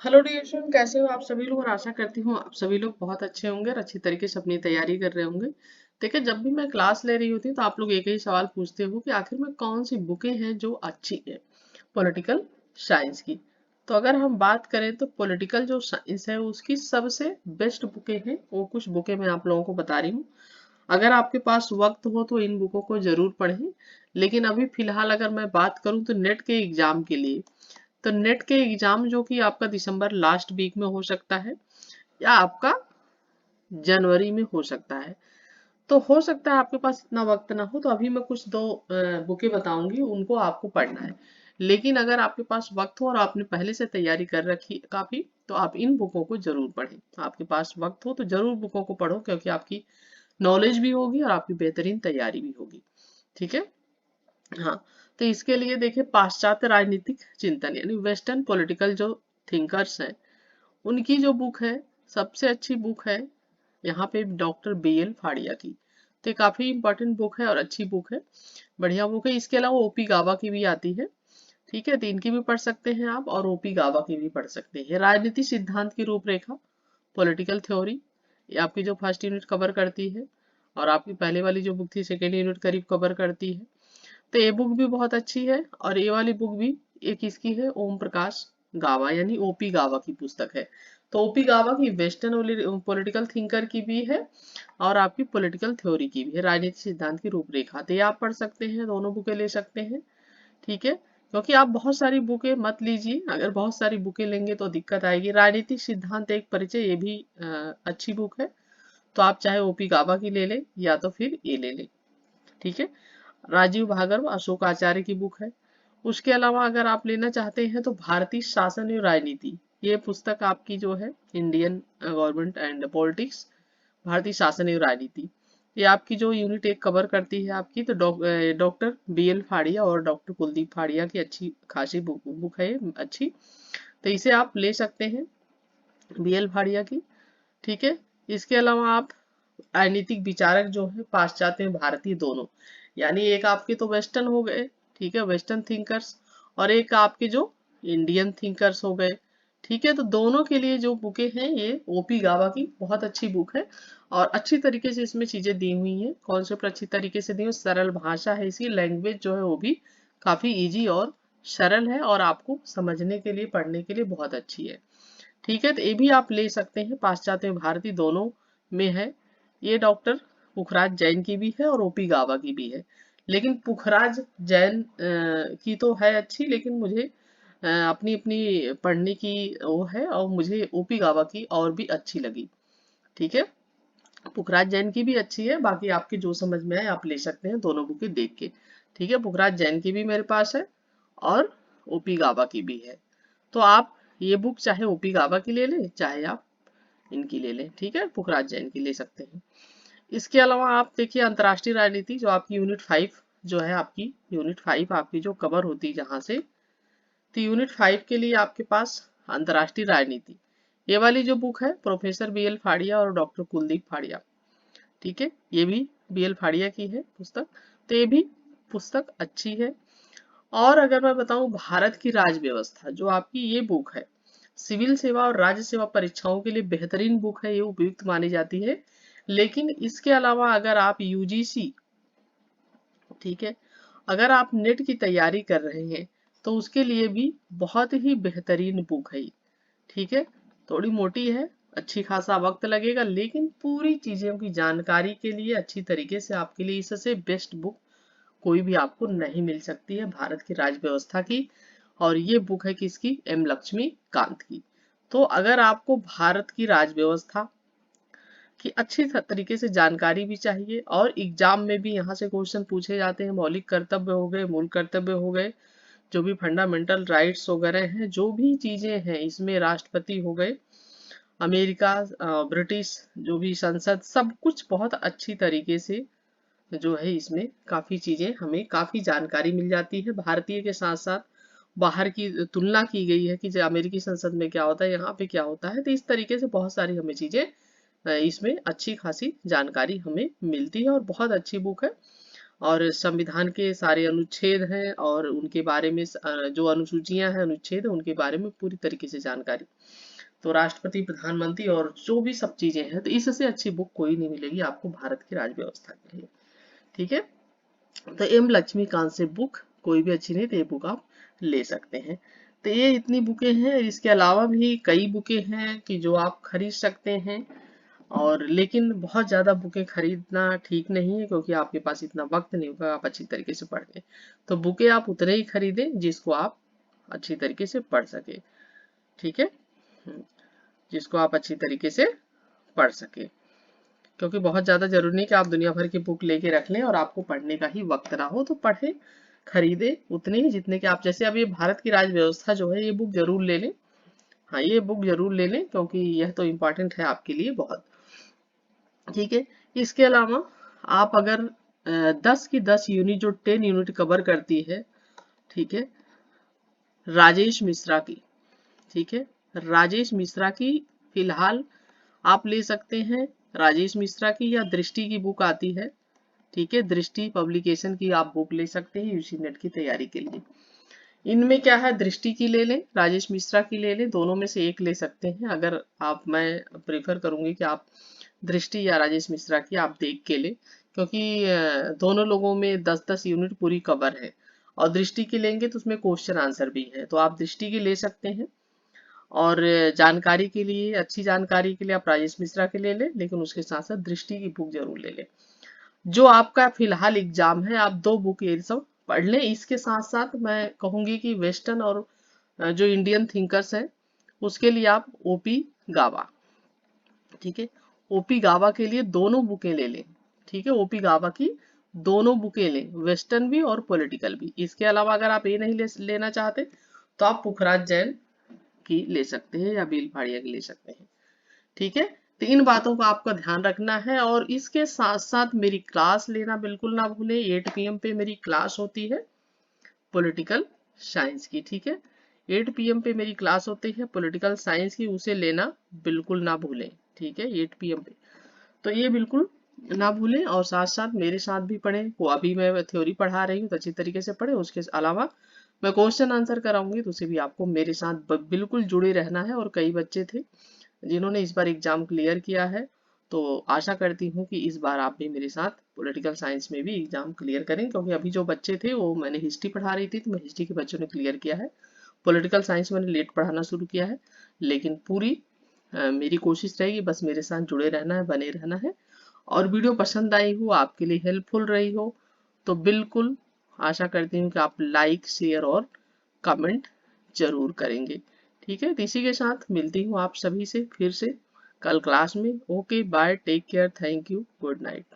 Hello dear student, कैसे हो आप सभी लोग। और आशा करती हूँ आप सभी लोग बहुत अच्छे होंगे और अच्छी तरीके से अपनी तैयारी कर रहे होंगे। देखिए, जब भी मैं क्लास ले रही होती हूँ तो आप लोग एक ही सवाल पूछते हो कि आखिर में कौन सी बुकें हैं जो अच्छी है पॉलिटिकल साइंस की। तो अगर हम बात करें तो पॉलिटिकल जो साइंस है उसकी सबसे बेस्ट बुकें हैं, वो कुछ बुकें मैं आप लोगों को बता रही हूँ। अगर आपके पास वक्त हो तो इन बुकों को जरूर पढ़ें। लेकिन अभी फिलहाल अगर मैं बात करूँ तो नेट के एग्जाम के लिए, तो नेट के एग्जाम जो कि आपका दिसंबर लास्ट वीक में हो सकता है या आपका जनवरी में हो सकता है। तो हो सकता है आपके पास इतना वक्त ना हो, तो अभी मैं कुछ दो बुकें बताऊंगी, उनको आपको पढ़ना है। लेकिन अगर आपके पास वक्त हो और आपने पहले से तैयारी कर रखी है काफी, तो आप इन बुकों को जरूर पढ़ें। आपके पास वक्त हो तो जरूर बुकों को पढ़ो, क्योंकि आपकी नॉलेज भी होगी और आपकी बेहतरीन तैयारी भी होगी। ठीक है। हाँ, तो इसके लिए देखिए, पाश्चात्य राजनीतिक चिंतन यानी वेस्टर्न पॉलिटिकल जो थिंकर्स हैं, उनकी जो बुक है, सबसे अच्छी बुक है यहाँ पे डॉक्टर BL फाड़िया की। तो ये काफी इंपॉर्टेंट बुक है और अच्छी बुक है, बढ़िया बुक है। इसके अलावा OP गावा की भी आती है। ठीक है, तो इनकी भी पढ़ सकते हैं आप और OP गावा की भी पढ़ सकते हैं। राजनीति सिद्धांत की रूपरेखा, पॉलिटिकल थ्योरी, ये आपकी जो फर्स्ट यूनिट कवर करती है, और आपकी पहले वाली जो बुक थी सेकेंड यूनिट करीब कवर करती है। तो ये बुक भी बहुत अच्छी है, और ये वाली बुक भी एक इसकी है, ओम प्रकाश गावा यानी OP गावा की पुस्तक है। तो OP गावा की वेस्टर्न पॉलिटिकल थिंकर की भी है और आपकी पॉलिटिकल थ्योरी की भी है, राजनीतिक सिद्धांत की रूपरेखा। तो ये आप पढ़ सकते हैं, दोनों बुकें ले सकते हैं। ठीक है, क्योंकि आप बहुत सारी बुकें मत लीजिए, अगर बहुत सारी बुकें लेंगे तो दिक्कत आएगी। राजनीतिक सिद्धांत एक परिचय, ये भी अच्छी बुक है। तो आप चाहे OP गावा की ले लें या तो फिर ये ले लें। ठीक है, राजीव भार्गव अशोक आचार्य की बुक है। उसके अलावा अगर आप लेना चाहते हैं तो भारतीय शासन एवं राजनीति, ये पुस्तक आपकी जो है इंडियन गवर्नमेंट एंड पॉलिटिक्स, भारतीय शासन एवं राजनीति, ये आपकी जो यूनिट एक कवर करती है आपकी। तो डॉक्टर BL फाड़िया और डॉक्टर कुलदीप फाड़िया की अच्छी खासी बुक है ये, अच्छी। तो इसे आप ले सकते हैं, BL फाड़िया की। ठीक है, इसके अलावा आप राजनीतिक विचारक जो है पाश्चात्य में भारतीय दोनों, यानी एक आपके तो वेस्टर्न हो गए, ठीक है, वेस्टर्न थिंकर्स, और एक आपके जो इंडियन थिंकर्स हो गए। ठीक है, तो दोनों के लिए जो बुकें हैं ये OP गावा की बहुत अच्छी बुक है, और अच्छी तरीके से इसमें चीजें दी हुई हैं, कॉन्सेप्ट अच्छी तरीके से दी हुई, सरल भाषा है इसकी, लैंग्वेज जो है वो भी काफी इजी और सरल है, और आपको समझने के लिए पढ़ने के लिए बहुत अच्छी है। ठीक है, तो ये भी आप ले सकते हैं, पाश्चात्य और भारतीय दोनों में है। ये डॉक्टर पुखराज जैन की भी है और OP गावा की भी है। लेकिन पुखराज जैन की तो है अच्छी, लेकिन मुझे अपनी अपनी पढ़ने की वो है, और मुझे OP गावा की और भी अच्छी लगी। ठीक है, पुखराज जैन की भी अच्छी है, बाकी आपके जो समझ में आए आप ले सकते हैं दोनों बुकें देख के। ठीक है, पुखराज जैन की भी मेरे पास है और OP गावा की भी है। तो आप ये बुक चाहे OP गावा की ले लें, चाहे आप इनकी ले लें। ठीक है, पुखराज जैन की ले सकते हैं। इसके अलावा आप देखिए अंतर्राष्ट्रीय राजनीति, जो आपकी यूनिट 5 जो है, आपकी यूनिट 5 आपकी जो कवर होती है जहां से, तो यूनिट 5 के लिए आपके पास अंतर्राष्ट्रीय राजनीति, ये वाली जो बुक है प्रोफेसर BL फाड़िया और डॉक्टर कुलदीप फाड़िया। ठीक है, ये भी BL फाड़िया की है पुस्तक। तो ये भी पुस्तक अच्छी है। और अगर मैं बताऊं भारत की राज्य व्यवस्था, जो आपकी ये बुक है, सिविल सेवा और राज्य सेवा परीक्षाओं के लिए बेहतरीन बुक है, ये उपयुक्त मानी जाती है। लेकिन इसके अलावा अगर आप UGC, ठीक है, अगर आप नेट की तैयारी कर रहे हैं तो उसके लिए भी बहुत ही बेहतरीन बुक है ये। ठीक है, थोड़ी मोटी है, अच्छी खासा वक्त लगेगा, लेकिन पूरी चीजों की जानकारी के लिए अच्छी तरीके से आपके लिए इससे बेस्ट बुक कोई भी आपको नहीं मिल सकती है भारत की राज्य व्यवस्था की। और ये बुक है किसकी, M लक्ष्मी कांत की। तो अगर आपको भारत की राज्य व्यवस्था की अच्छी तरीके से जानकारी भी चाहिए, और एग्जाम में भी यहाँ से क्वेश्चन पूछे जाते हैं, मौलिक कर्तव्य हो गए, मूल कर्तव्य हो गए, जो भी फंडामेंटल राइट्स वगैरह हैं, जो भी चीजें हैं इसमें, राष्ट्रपति हो गए, अमेरिका, ब्रिटिश जो भी संसद, सब कुछ बहुत अच्छी तरीके से जो है, इसमें काफी चीजें हमें काफी जानकारी मिल जाती है। भारतीय के साथ साथ बाहर की तुलना की गई है कि जो अमेरिकी संसद में क्या होता है, यहाँ पे क्या होता है। तो इस तरीके से बहुत सारी हमें चीजें इसमें अच्छी खासी जानकारी हमें मिलती है, और बहुत अच्छी बुक है। और संविधान के सारे अनुच्छेद हैं और उनके बारे में जो अनुसूचियां हैं, अनुच्छेद है, उनके बारे में पूरी तरीके से जानकारी। तो राष्ट्रपति, प्रधानमंत्री और जो भी सब चीजें हैं, तो इससे अच्छी बुक कोई नहीं मिलेगी आपको भारत की राज व्यवस्था के लिए। ठीक है, तो एम लक्ष्मीकांत से बुक कोई भी अच्छी नहीं, तो ये बुक आप ले सकते हैं। तो ये इतनी बुकें हैं, इसके अलावा भी कई बुकें हैं कि जो आप खरीद सकते हैं। और लेकिन बहुत ज़्यादा बुकें खरीदना ठीक नहीं है, क्योंकि आपके पास इतना वक्त नहीं होगा आप अच्छी तरीके से पढ़ लें। तो बुकें आप उतने ही खरीदें जिसको आप अच्छी तरीके से पढ़ सके। ठीक है, जिसको आप अच्छी तरीके से पढ़ सके, क्योंकि बहुत ज़्यादा जरूरी नहीं कि आप दुनिया भर की बुक लेके रख लें और आपको पढ़ने का ही वक्त ना हो। तो पढ़े, खरीदे उतने ही जितने के आप, जैसे अब ये भारत की राज व्यवस्था जो है, ये बुक जरूर ले लें। हाँ, ये बुक जरूर ले लें, क्योंकि यह तो इम्पोर्टेंट है आपके लिए बहुत। ठीक है, इसके अलावा आप अगर 10 की 10 यूनिट, जो 10 यूनिट कवर करती है, ठीक है, राजेश मिश्रा की, ठीक है, राजेश मिश्रा की फिलहाल आप ले सकते हैं। राजेश मिश्रा की या दृष्टि की बुक आती है, ठीक है, दृष्टि पब्लिकेशन की आप बुक ले सकते हैं यूजी नेट की तैयारी के लिए। इनमें क्या है, दृष्टि की ले लें, राजेश मिश्रा की ले लें, दोनों में से एक ले सकते हैं। अगर आप, मैं प्रेफर करूंगी कि आप दृष्टि या राजेश मिश्रा की आप देख के लें, क्योंकि दोनों लोगों में 10-10 यूनिट पूरी कवर है। और दृष्टि की लेंगे तो उसमें क्वेश्चन आंसर भी है, तो आप दृष्टि की ले सकते हैं। और जानकारी के लिए, अच्छी जानकारी के लिए आप राजेश मिश्रा के ले लें, लेकिन उसके साथ साथ दृष्टि की बुक जरूर ले लें। जो आपका फिलहाल एग्जाम है, आप 2 बुक ये सब पढ़ लें। इसके साथ साथ मैं कहूंगी कि वेस्टर्न और जो इंडियन थिंकर्स हैं, उसके लिए आप ओपी गावा, ठीक है, ओपी गावा के लिए दोनों बुकें ले लें। ठीक है, ओपी गावा की दोनों बुकें लें, वेस्टर्न भी और पॉलिटिकल भी। इसके अलावा अगर आप ये नहीं लेना चाहते, तो आप पुखराज जैन की ले सकते हैं या बेल फाड़िया की ले सकते हैं। ठीक है, तो इन बातों का आपका ध्यान रखना है। और इसके साथ साथ मेरी क्लास लेना बिल्कुल ना भूलें। 8 PM पे मेरी क्लास होती है पॉलिटिकल साइंस की। ठीक है, 8 PM पे मेरी क्लास होती है पॉलिटिकल साइंस की, उसे लेना बिल्कुल ना भूलें। ठीक है, 8 PM पे, तो ये बिल्कुल ना भूलें। और साथ साथ मेरे साथ भी पढ़ें। वो अभी मैं थ्योरी पढ़ा रही हूँ, तो अच्छी तरीके से पढ़ें। उसके अलावा मैं क्वेश्चन आंसर कराऊंगी, तो उसे भी आपको मेरे साथ बिल्कुल जुड़े रहना है। और कई बच्चे थे जिन्होंने इस बार एग्जाम क्लियर किया है, तो आशा करती हूँ कि इस बार आप भी मेरे साथ पॉलिटिकल साइंस में भी एग्जाम क्लियर करें। क्योंकि अभी जो बच्चे थे, वो मैंने हिस्ट्री पढ़ा रही थी, तो मैं हिस्ट्री के बच्चों ने क्लियर किया है। पॉलिटिकल साइंस मैंने लेट पढ़ाना शुरू किया है, लेकिन पूरी मेरी कोशिश रहेगी, बस मेरे साथ जुड़े रहना है, बने रहना है। और वीडियो पसंद आई हो, आपके लिए हेल्पफुल रही हो, तो बिल्कुल आशा करती हूँ कि आप लाइक, शेयर और कमेंट जरूर करेंगे। ठीक है, तो इसी के साथ मिलती हूँ आप सभी से फिर से कल क्लास में। Okay, bye, take care, thank you, good night.